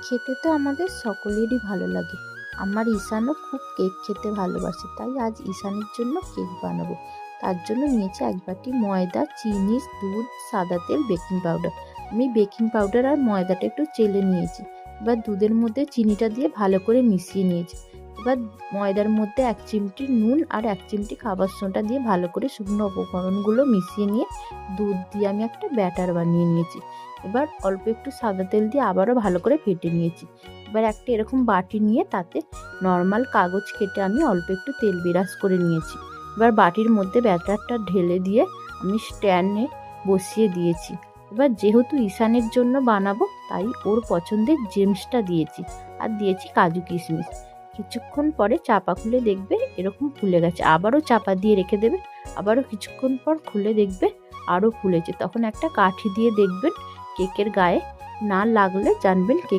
খেতে তো আমাদের সকলেরই ভালো লাগে। আমার ঈশানও খুব কেক খেতে ভালোবাসে, তাই আজ ঈশানের জন্য কেক বানাবো। তার জন্য নিয়েছি 1 বাটি ময়দা, চিনি, দুধ, সাদা তেল, বেকিং পাউডার। আমি বেকিং পাউডার আর ময়দাটা একটু চেলে নিয়েছি। এবার দুধের মধ্যে চিনিটা দিয়ে ভালো করে মিশিয়ে নিয়েছি। এবার ময়দার মধ্যে 1 চিমটি নুন আর 1 চিমটি খাবার সোডা দিয়ে ভালো করে শুকনো উপকরণগুলো মিশিয়ে নিয়ে দুধ দিয়ে আমি একটা ব্যাটার বানিয়ে নিয়েছি। এবার অল্প একটু সাদা তেল দিয়ে আবারও ভালো করে ফেটে নিয়েছি। এবার একটা এরকম বাটি নিয়ে তাতে নর্মাল কাগজ কেটে আমি অল্প একটু তেল ব্রাশ করে নিয়েছি। এবার বাটির মধ্যে ব্যাটারটা ঢেলে দিয়ে আমি স্ট্যান্ডে বসিয়ে দিয়েছি। এবার যেহেতু ঈশানের জন্য বানাবো, তাই ওর পছন্দের জেমসটা দিয়েছি আর দিয়েছি কাজু কিশমিশ। কিছুক্ষণ পরে চাপা খুলে দেখবে এরকম ফুলে গেছে, আবারও চাপা দিয়ে রেখে দেবে। আবারও কিছুক্ষণ পর খুলে দেখবে আরও ফুলেছে। তখন একটা কাঠি দিয়ে দেখবেন কেকের গায়ে না লাগলে জানবেন কেক